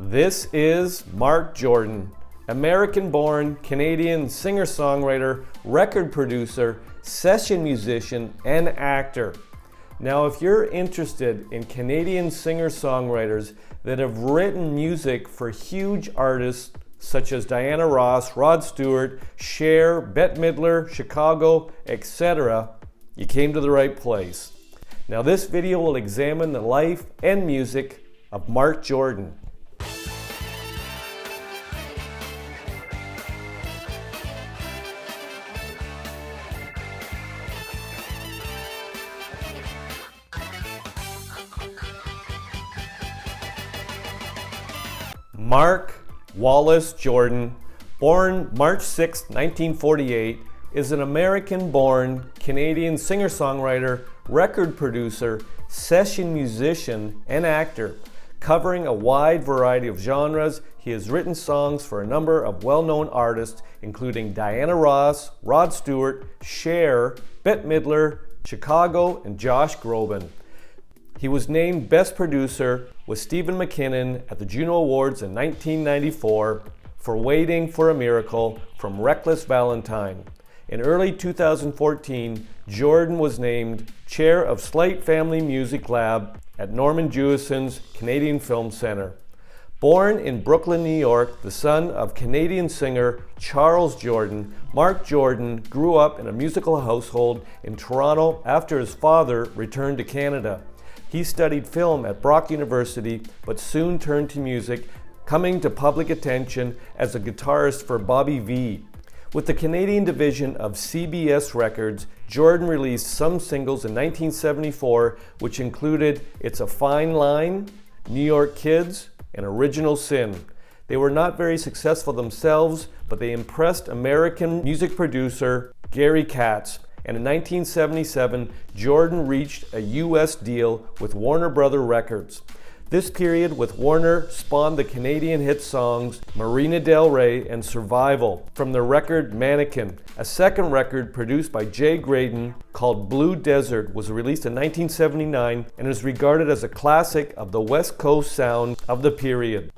This is Marc Jordan, American-born Canadian singer-songwriter, record producer, session musician, and actor. Now, if you're interested in Canadian singer-songwriters that have written music for huge artists such as Diana Ross, Rod Stewart, Cher, Bette Midler, Chicago, etc., you came to the right place. Now, this video will examine the life and music of Marc Jordan. Marc Wallace Jordan, born March 6, 1948, is an American-born Canadian singer-songwriter, record producer, session musician, and actor. Covering a wide variety of genres, he has written songs for a number of well-known artists, including Diana Ross, Rod Stewart, Cher, Bette Midler, Chicago, and Josh Groban. He was named Best Producer with Steven MacKinnon at the Juno Awards in 1994 for Waiting for a Miracle from Reckless Valentine. In early 2014, Jordan was named Chair of Slaight Family Music Lab at Norman Jewison's Canadian Film Center. Born in Brooklyn, New York, the son of Canadian singer Charles Jordan, Marc Jordan grew up in a musical household in Toronto after his father returned to Canada. He studied film at Brock University, but soon turned to music, coming to public attention as a guitarist for Bobby Vee. With the Canadian division of CBS Records, Jordan released some singles in 1974, which included It's a Fine Line, New York Kids, and Original Sin. They were not very successful themselves, but they impressed American music producer Gary Katz. And in 1977, Jordan reached a U.S. deal with Warner Brothers Records. This period with Warner spawned the Canadian hit songs Marina Del Rey and Survival from the record Mannequin. A second record produced by Jay Graydon called Blue Desert was released in 1979 and is regarded as a classic of the West Coast sound of the period.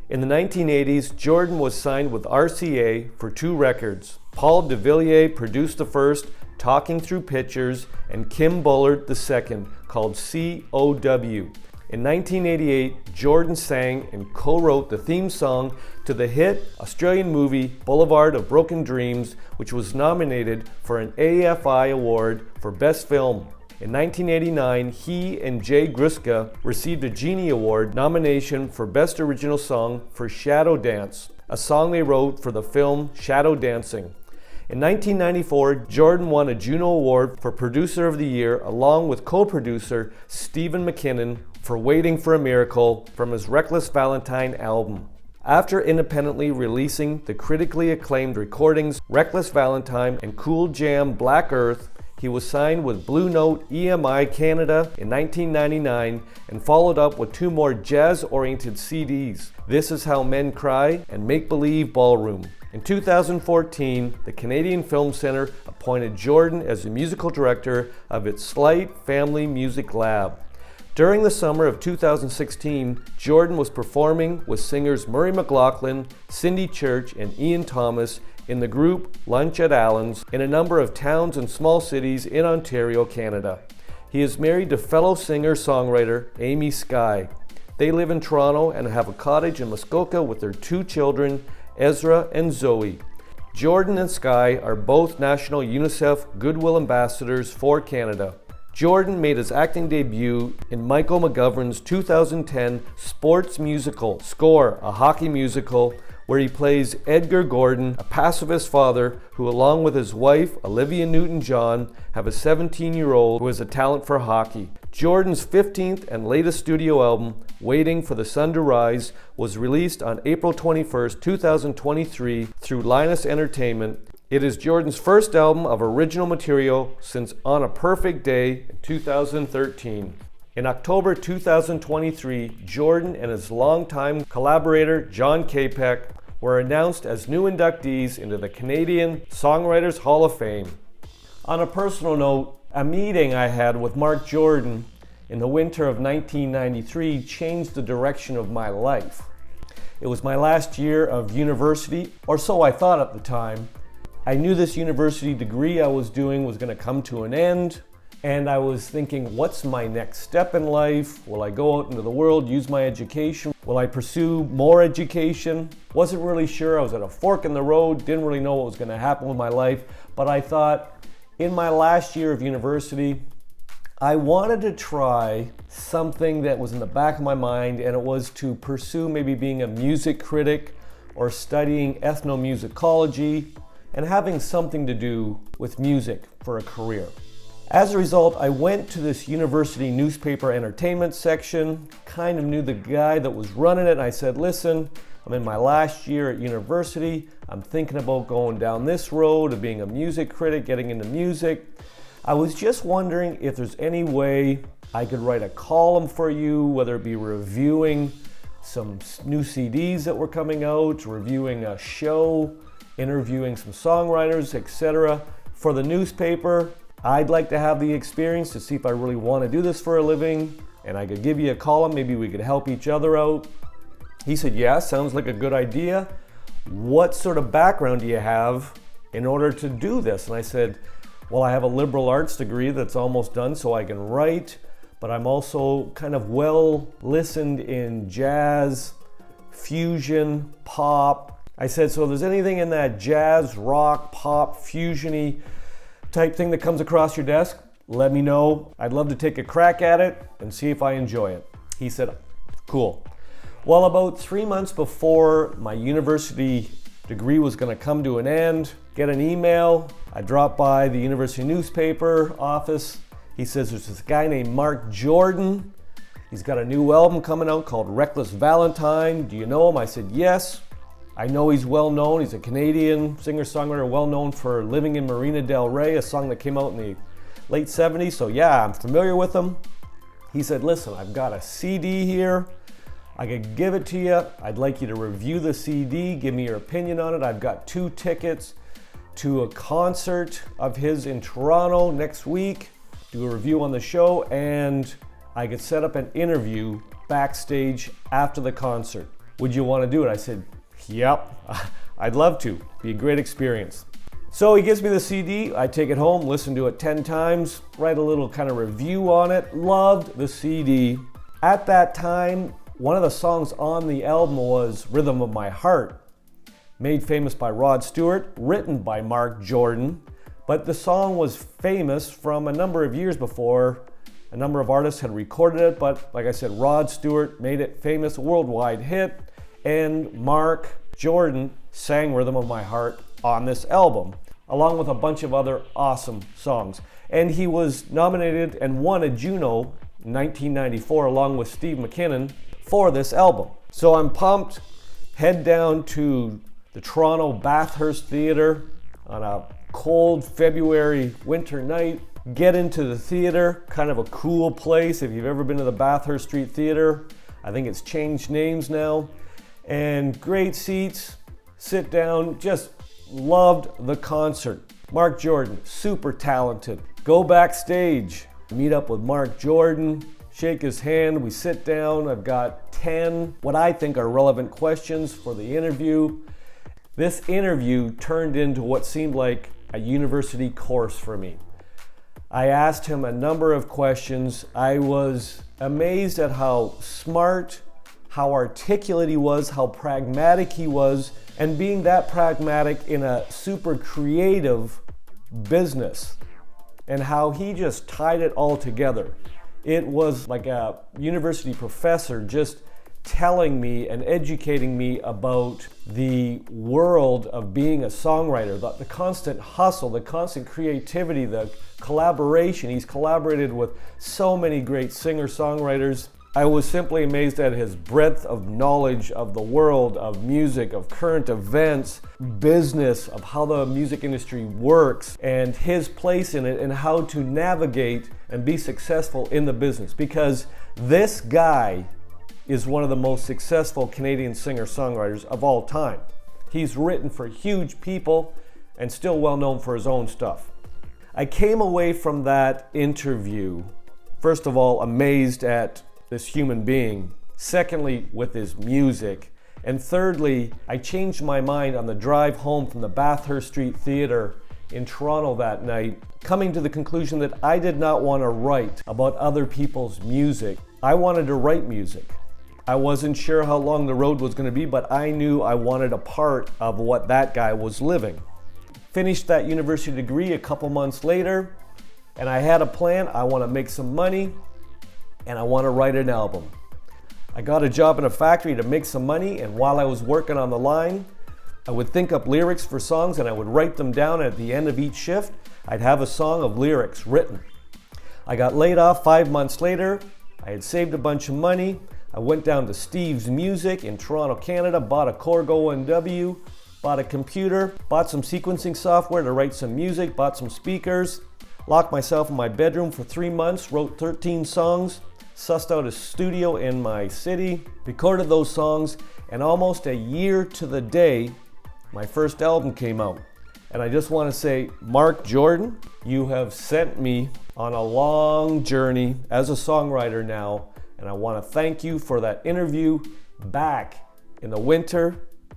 In the 1980s, Jordan was signed with RCA for two records. Paul DeVilliers produced the first, Talking Through Pictures, and Kim Bullard the second, called COW. In 1988, Jordan sang and co-wrote the theme song to the hit Australian movie Boulevard of Broken Dreams, which was nominated for an AFI award for Best Film. In 1989, he and Jay Gruska received a Genie Award nomination for Best Original Song for Shadow Dance, a song they wrote for the film Shadow Dancing. In 1994, Jordan won a Juno Award for Producer of the Year along with co-producer Steven MacKinnon for Waiting for a Miracle from his Reckless Valentine album. After independently releasing the critically acclaimed recordings Reckless Valentine and Cool Jam Black Earth, he was signed with Blue Note EMI Canada in 1999 and followed up with two more jazz-oriented CDs, This Is How Men Cry and Make Believe Ballroom. In 2014, the Canadian Film Center appointed Jordan as the musical director of its Slaight Family Music Lab. During the summer of 2016, Jordan was performing with singers Murray McLaughlin, Cindy Church, and Ian Thomas in the group Lunch at Allen's in a number of towns and small cities in Ontario, Canada. He is married to fellow singer-songwriter Amy Skye. They live in Toronto and have a cottage in Muskoka with their two children, Ezra and Zoe. Jordan and Skye are both national UNICEF Goodwill Ambassadors for Canada. Jordan made his acting debut in Michael McGovern's 2010 sports musical, Score, a hockey musical, where he plays Edgar Gordon, a pacifist father who, along with his wife, Olivia Newton-John, have a 17-year-old who has a talent for hockey. Jordan's 15th and latest studio album, Waiting for the Sun to Rise, was released on April 21, 2023 through Linus Entertainment. It is Jordan's first album of original material since On a Perfect Day in 2013. In October 2023, Jordan and his longtime collaborator John Capek were announced as new inductees into the Canadian Songwriters Hall of Fame. On a personal note, a meeting I had with Marc Jordan in the winter of 1993 changed the direction of my life. It was my last year of university, or so I thought at the time. I knew this university degree I was doing was going to come to an end, and I was thinking, what's my next step in life? Will I go out into the world, use my education? Will I pursue more education? Wasn't really sure. I was at a fork in the road, didn't really know what was going to happen with my life, but I thought in my last year of university, I wanted to try something that was in the back of my mind, and it was to pursue maybe being a music critic or studying ethnomusicology and having something to do with music for a career. As a result, I went to this university newspaper entertainment section, kind of knew the guy that was running it, and I said, listen, I'm in my last year at university. I'm thinking about going down this road of being a music critic, getting into music. I was just wondering if there's any way I could write a column for you, whether it be reviewing some new CDs that were coming out, reviewing a show, interviewing some songwriters, etc. For the newspaper. I'd like to have the experience to see if I really want to do this for a living, and I could give you a column, maybe we could help each other out. He said, yeah, sounds like a good idea. What sort of background do you have in order to do this? And I said, well, I have a liberal arts degree that's almost done, so I can write, but I'm also kind of well listened in jazz, fusion, pop. I said, so if there's anything in that jazz, rock, pop, fusion-y type thing that comes across your desk, let me know. I'd love to take a crack at it and see if I enjoy it. He said, cool. Well, about 3 months before my university degree was going to come to an end, get an email. I dropped by the university newspaper office. He says there's this guy named Marc Jordan. He's got a new album coming out called Reckless Valentine. Do you know him? I said, yes. I know he's well known. He's a Canadian singer-songwriter, well known for Living in Marina Del Rey, a song that came out in the late 70s. So yeah, I'm familiar with him. He said, listen, I've got a CD here. I could give it to you. I'd like you to review the CD, give me your opinion on it. I've got 2 tickets to a concert of his in Toronto next week, do a review on the show, and I could set up an interview backstage after the concert. Would you want to do it? I said, yep, I'd love to. Be a great experience. So he gives me the CD, I take it home, listen to it 10 times, write a little kind of review on it. Loved the CD. At that time, one of the songs on the album was Rhythm of My Heart, made famous by Rod Stewart, written by Marc Jordan, but the song was famous from a number of years before. A number of artists had recorded it, but like I said, Rod Stewart made it famous, a worldwide hit. And Marc Jordan sang Rhythm of My Heart on this album, along with a bunch of other awesome songs. And he was nominated and won a Juno in 1994 along with Steven MacKinnon for this album. So I'm pumped, head down to the Toronto Bathurst Theatre on a cold February winter night, get into the theater, kind of a cool place. If you've ever been to the Bathurst Street Theatre, I think it's changed names now. And great seats, sit down, just loved the concert. Marc Jordan, super talented. Go backstage, meet up with Marc Jordan, shake his hand, we sit down. I've got 10 what I think are relevant questions for the interview. This interview turned into what seemed like a university course for me. I asked him a number of questions. I was amazed at how smart, how articulate he was, how pragmatic he was, and being that pragmatic in a super creative business, and how he just tied it all together. It was like a university professor just telling me and educating me about the world of being a songwriter, the constant hustle, the constant creativity, the collaboration. He's collaborated with so many great singer-songwriters. I was simply amazed at his breadth of knowledge of the world, of music, of current events, business, of how the music industry works, and his place in it, and how to navigate and be successful in the business. Because this guy is one of the most successful Canadian singer-songwriters of all time. He's written for huge people and still well known for his own stuff. I came away from that interview, first of all, amazed at this human being. Secondly, with his music, And thirdly, I changed my mind on the drive home from the Bathurst Street Theatre in Toronto that night, coming to the conclusion that I did not want to write about other people's music. I wanted to write music. I wasn't sure how long the road was going to be, but I knew I wanted a part of what that guy was living. Finished that university degree a couple months later, and I had a plan. I want to make some money, and I want to write an album. I got a job in a factory to make some money, and while I was working on the line, I would think up lyrics for songs and I would write them down. At the end of each shift, I'd have a song of lyrics written. I got laid off 5 months later. I had saved a bunch of money. I went down to Steve's Music in Toronto, Canada, bought a Korg ONW, bought a computer, bought some sequencing software to write some music, bought some speakers, locked myself in my bedroom for 3 months, wrote 13 songs, sussed out a studio in my city, recorded those songs, and almost a year to the day, my first album came out. And I just want to say, Marc Jordan, you have sent me on a long journey as a songwriter now, and I want to thank you for that interview back in the winter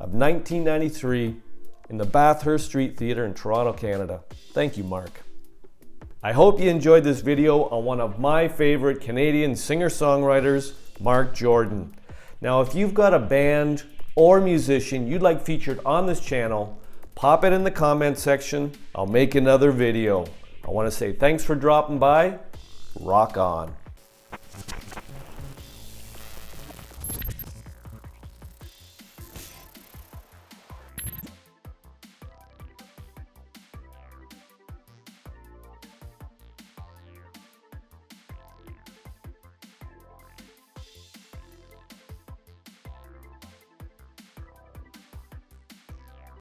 of 1993 in the Bathurst Street Theatre in Toronto, Canada. Thank you, Marc. I hope you enjoyed this video on one of my favorite Canadian singer-songwriters, Marc Jordan. Now, if you've got a band or musician you'd like featured on this channel, pop it in the comment section. I'll make another video. I want to say thanks for dropping by. Rock on.